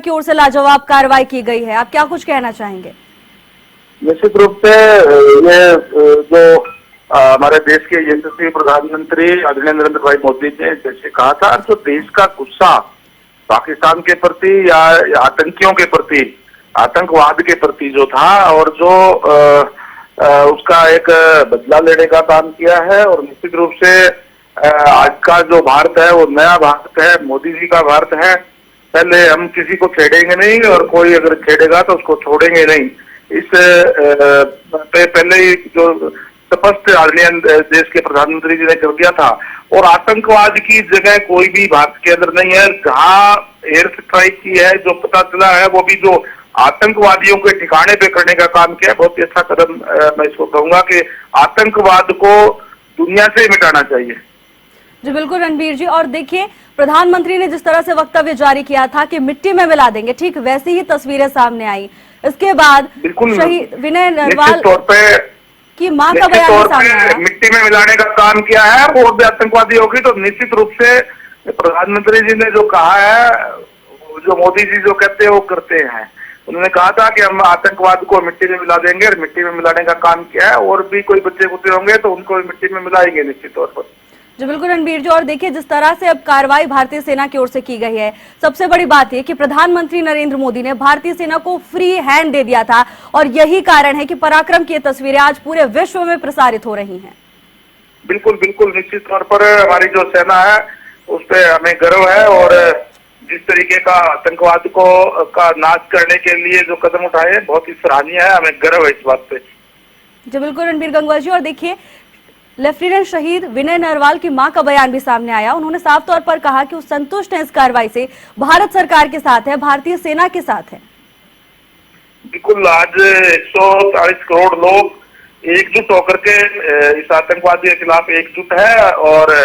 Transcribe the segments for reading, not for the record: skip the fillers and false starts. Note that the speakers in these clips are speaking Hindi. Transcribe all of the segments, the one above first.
की ओर से लाजवाब कार्रवाई की गई है, आप क्या कुछ कहना चाहेंगे? निश्चित रूप से ये जो हमारे देश के यशस्वी प्रधानमंत्री आदरणीय नरेंद्र भाई मोदी ने जैसे कहा था, जो देश का गुस्सा पाकिस्तान के प्रति या आतंकियों के प्रति, आतंकवाद के प्रति जो था, और जो उसका एक बदला लेने का काम किया है। और निश्चित रूप से आज का जो भारत है वो नया भारत है, मोदी जी का भारत है। पहले हम किसी को छेड़ेंगे नहीं, और कोई अगर छेड़ेगा तो उसको छोड़ेंगे नहीं। इस पहले ही जो स्पष्ट आदरणीय देश के प्रधानमंत्री जी ने कर दिया था। और आतंकवाद की जगह कोई भी भारत के अंदर नहीं है। जहां एयर स्ट्राइक की है, जो पता चला है, वो भी जो आतंकवादियों के ठिकाने पे करने का काम किया, बहुत ही अच्छा कदम मैं इसको कहूंगा कि आतंकवाद को दुनिया से मिटाना चाहिए। जी बिल्कुल रणबीर जी, और देखिए प्रधानमंत्री ने जिस तरह से वक्तव्य जारी किया था कि मिट्टी में मिला देंगे, ठीक वैसी ही तस्वीरें सामने आई। इसके बाद शहीद विनय नरवाल तौर पे की मां का बयान सामने आया। मिट्टी में मिलाने का काम किया है, वो भी आतंकवादी होगी। तो निश्चित रूप से प्रधानमंत्री जी ने जो कहा है, जो मोदी जी जो कहते हैं वो करते हैं। उन्होंने कहा था कि हम आतंकवाद को मिट्टी में मिला देंगे, और मिट्टी में मिलाने का काम किया है। और भी कोई बच्चे कुत्ते होंगे तो उनको भी मिट्टी में मिलाएंगे निश्चित तौर पर। जी बिल्कुल रणबीर जी, और देखिए जिस तरह से अब कार्रवाई भारतीय सेना की ओर से की गई है, सबसे बड़ी बात यह कि प्रधानमंत्री नरेंद्र मोदी ने भारतीय सेना को फ्री हैंड दे दिया था, और यही कारण है कि पराक्रम की तस्वीरें आज पूरे विश्व में प्रसारित हो रही हैं। बिल्कुल बिल्कुल, निश्चित तौर पर हमारी जो सेना है उस पर हमें गर्व है। और जिस तरीके का आतंकवाद का नाश करने के लिए जो कदम उठाए बहुत ही सराहनीय है, हमें गर्व है इस बात पे। जी बिल्कुल रणबीर गंगवा जी, और देखिए लेफ्टिनेंट शहीद विनय नरवाल की मां का बयान भी सामने आया। उन्होंने साफ तौर पर कहा कि वो संतुष्ट हैं इस कार्रवाई से, भारत सरकार के साथ है, भारतीय सेना के साथ है। बिल्कुल, आज 140 करोड़ लोग एकजुट होकर के इस आतंकवादी के खिलाफ एकजुट है, और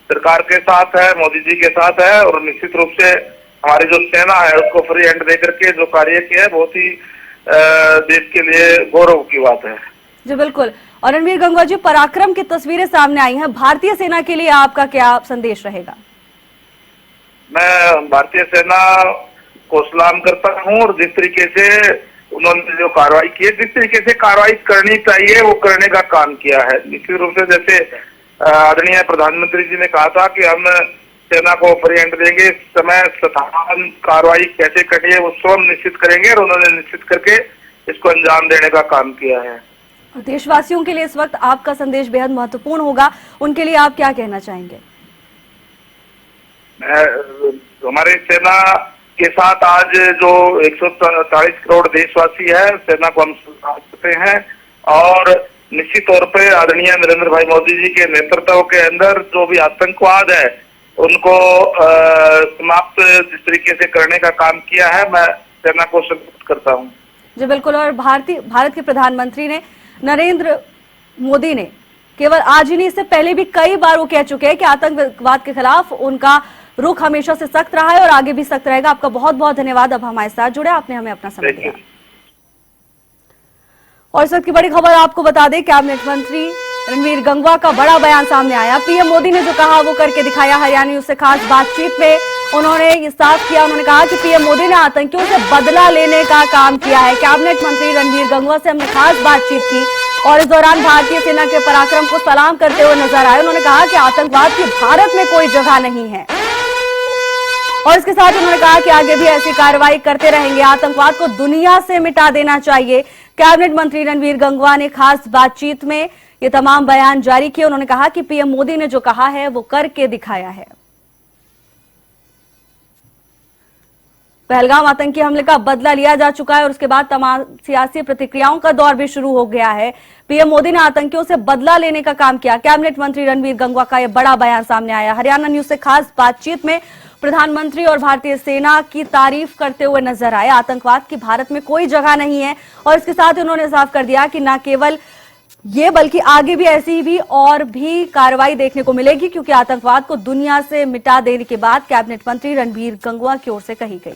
सरकार के साथ है, मोदी जी के साथ है। और निश्चित रूप से हमारी जो सेना है उसको फ्री हैंड देकर के जो कार्य किया है, बहुत ही देश के लिए गौरव की बात है। जी बिल्कुल, और रणबीर गंगवा जी, पराक्रम की तस्वीरें सामने आई हैं, भारतीय सेना के लिए आपका क्या संदेश रहेगा? मैं भारतीय सेना को सलाम करता हूं, और जिस तरीके से उन्होंने जो कार्रवाई की है, जिस तरीके से कार्रवाई करनी चाहिए वो करने का काम किया है। निश्चित रूप से जैसे आदरणीय प्रधानमंत्री जी ने कहा था कि हम सेना को फ्री हैंड देंगे, समय स्थान कार्रवाई कैसे करनी है वो स्वयं निश्चित करेंगे, और उन्होंने निश्चित करके इसको अंजाम देने का काम किया है। देशवासियों के लिए इस वक्त आपका संदेश बेहद महत्वपूर्ण होगा, उनके लिए आप क्या कहना चाहेंगे? हमारे सेना के साथ आज जो 140 करोड़ देशवासी है, सेना को हम समझते हैं। और निश्चित तौर पे आदरणीय नरेंद्र भाई मोदी जी के नेतृत्व के अंदर जो भी आतंकवाद है उनको समाप्त जिस तरीके से करने का काम किया है, मैं सेना को सल्यूट करता हूँ। जी बिल्कुल, और भारत के प्रधानमंत्री ने नरेंद्र मोदी ने केवल आज ही नहीं, इससे पहले भी कई बार वो कह चुके हैं कि आतंकवाद के खिलाफ उनका रुख हमेशा से सख्त रहा है और आगे भी सख्त रहेगा। आपका बहुत बहुत धन्यवाद, अब हमारे साथ जुड़े, आपने हमें अपना समय दिया। और इस वक्त की बड़ी खबर आपको बता दें, कैबिनेट मंत्री रणबीर गंगवा का बड़ा बयान सामने आया। पीएम मोदी ने जो कहा वो करके दिखाया। हरियाणा न्यूज से खास बातचीत में उन्होंने ये साफ किया। उन्होंने कहा कि पीएम मोदी ने आतंकियों से बदला लेने का काम किया है। कैबिनेट मंत्री रणबीर गंगवा से हमने खास बातचीत की, और इस दौरान भारतीय सेना के पराक्रम को सलाम करते हुए नजर आए। उन्होंने कहा कि आतंकवाद की भारत में कोई जगह नहीं है, और इसके साथ उन्होंने कहा कि आगे भी ऐसी कार्रवाई करते रहेंगे। आतंकवाद को दुनिया से मिटा देना चाहिए। कैबिनेट मंत्री रणबीर गंगवा ने खास बातचीत में ये तमाम बयान जारी किए। उन्होंने कहा कि पीएम मोदी ने जो कहा है वो करके दिखाया है। पहलगाम आतंकी हमले का बदला लिया जा चुका है, और उसके बाद तमाम सियासी प्रतिक्रियाओं का दौर भी शुरू हो गया है। पीएम मोदी ने आतंकियों से बदला लेने का काम किया। कैबिनेट मंत्री रणबीर गंगवा का यह बड़ा बयान सामने आया। हरियाणा न्यूज से खास बातचीत में प्रधानमंत्री और भारतीय सेना की तारीफ करते हुए नजर आए। आतंकवाद की भारत में कोई जगह नहीं है, और इसके साथ ही उन्होंने साफ कर दिया कि न केवल ये बल्कि आगे भी ऐसी भी और भी कार्रवाई देखने को मिलेगी, क्योंकि आतंकवाद को दुनिया से मिटा देने की बात कैबिनेट मंत्री रणबीर गंगवा की ओर से कही गई।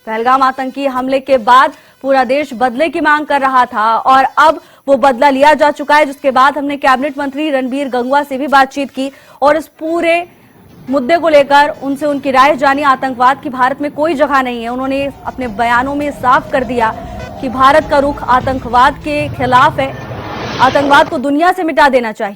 पहलगाम आतंकी हमले के बाद पूरा देश बदले की मांग कर रहा था, और अब वो बदला लिया जा चुका है, जिसके बाद हमने कैबिनेट मंत्री रणबीर गंगवा से भी बातचीत की और इस पूरे मुद्दे को लेकर उनसे उनकी राय जानी। आतंकवाद की भारत में कोई जगह नहीं है। उन्होंने अपने बयानों में साफ कर दिया कि भारत का रुख आतंकवाद के खिलाफ है। आतंकवाद को दुनिया से मिटा देना चाहिए।